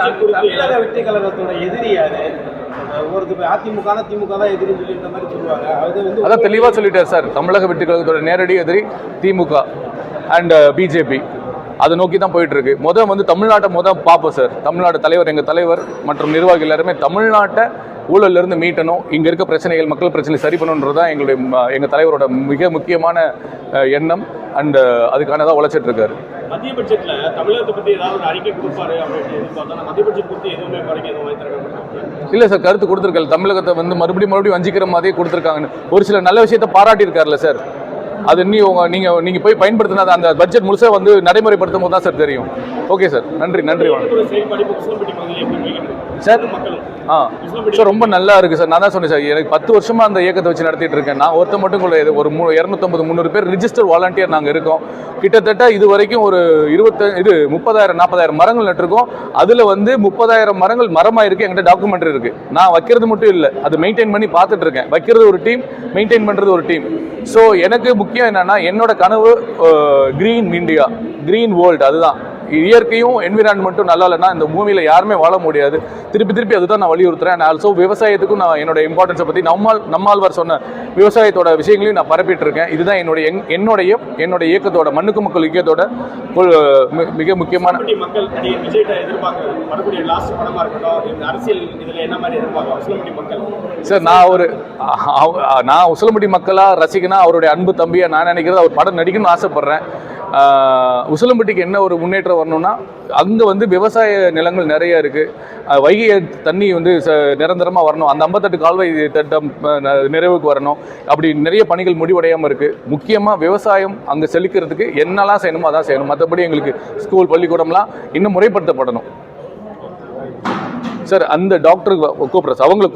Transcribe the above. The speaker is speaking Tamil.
தமிழக வெற்றி கழகத்தோட எதிரி யாரு? ஒருத்தர் அதிமுக திமுக தான் எதிரின்னு சொல்லி இந்த மாதிரி சொல்லுவாங்க. அதான் தெளிவாக சொல்லிட்டார் சார். தமிழக வெற்றி கழகத்தோட நேரடி எதிரி திமுக அண்ட் பிஜேபி. அதை நோக்கி தான் போயிட்டு இருக்கு. வந்து தமிழ்நாட்டை பார்ப்போம் சார். தமிழ்நாடு தலைவர், எங்கள் தலைவர் மற்றும் நிர்வாகிகள் எல்லாருமே தமிழ்நாட்டை ஊழல்ல இருந்து மீட்டணும், இங்கே இருக்க பிரச்சனைகள், மக்கள் பிரச்சனை சரி பண்ணணுன்றது தான் எங்கள் தலைவரோட மிக முக்கியமான எண்ணம். அண்ட் அதுக்கானதான் உழைச்சிட்டு இருக்காரு. மத்திய பட்ஜெட்ல தமிழகத்தை பற்றி ஏதாவது ஒரு அறிக்கை கொடுப்பாரு அப்படின்னு எதிர்பார்த்தா மத்திய பட்ஜெட் பற்றி எதுவுமே இல்லை சார், கருத்து கொடுத்துருக்காரு. தமிழகத்தை மறுபடியும் வஞ்சிக்கிற மாதிரியே கொடுத்துருக்காங்கன்னு ஒரு சில நல்ல விஷயத்தை பாராட்டியிருக்காருல்ல சார். அது நீங்க போய் பயன்படுத்தினா அந்த பட்ஜெட் முழுசா நடைமுறைப்படுத்தும் போது தான் சார் தெரியும். ஓகே சார், நன்றி சார். சார் ரொம்ப நல்லா இருக்குது சார். நான் தான் சொன்னேன் சார், எனக்கு 10 வருஷமாக அந்த இயக்கத்தை வச்சு நடத்திட்டு இருக்கேன். நான் ஒருத்த மட்டும் ஒரு 250-300 பேர் ரிஜிஸ்டர் வாலண்டியர் நாங்கள் இருக்கோம். கிட்டத்தட்ட இது வரைக்கும் ஒரு 30,000-40,000 மரங்கள் நட்டுருக்கோம். அதில் 30,000 மரங்கள் மரமாயிருக்கு. என்கிட்ட டாக்குமெண்ட்ரி இருக்குது. நான் வைக்கிறது மட்டும் இல்லை, அது மெயின்டைன் பண்ணி பார்த்துட்டு இருக்கேன். வைக்கிறது ஒரு டீம், மெயின்டைன் பண்ணுறது ஒரு டீம். ஸோ எனக்கு முக்கியம் என்னென்னா, என்னோட கனவு கிரீன் இண்டியா, கிரீன் வேர்ல்டு. அதுதான். இயற்கையும் என்விரான்மெண்ட்டும் நல்லா இல்லைன்னா இந்த பூமியில் யாருமே வாழ முடியாது. திருப்பி அதுதான் நான் வலியுறுத்துறேன். ஆல்சோ விவசாயத்துக்கும் நான் என்னோட இம்பார்ட்டன்ஸை பற்றி நம்மாழ்வார் சொன்ன விவசாயத்தோட விஷயங்களையும் நான் பரப்பிட்டு இருக்கேன். இதுதான் என்னோட இயக்கத்தோட, மண்ணுக்கு மக்கள் இயக்கத்தோட மிக முக்கியமான. சார், நான் உசிலம்பட்டி மக்களா ரசிகனா, அவருடைய அன்பு தம்பியா நான் நினைக்கிறது, அவர் படம் நடிக்கணும்னு ஆசைப்படுறேன். உசிலம்பட்டிக்கு என்ன ஒரு முன்னேற்றம் வரணும்னா, அங்கே விவசாய நிலங்கள் நிறைய இருக்குது. வைகை தண்ணி நிரந்தரமாக வரணும். அந்த 58 கால்வாய் திட்டம் நிறைவுக்கு வரணும். அப்படி நிறைய பணிகள் முடிவடையாமல் இருக்குது. முக்கியமாக விவசாயம் அங்கே செழிக்கிறதுக்கு என்னெல்லாம் செய்யணுமோ அதான் செய்யணும். மற்றபடி எங்களுக்கு ஸ்கூல், பள்ளிக்கூடம்லாம் இன்னும் முறைப்படுத்தப்படணும் சார். அந்த டாக்டருக்கு கூப்பிட்றேன், அவங்களை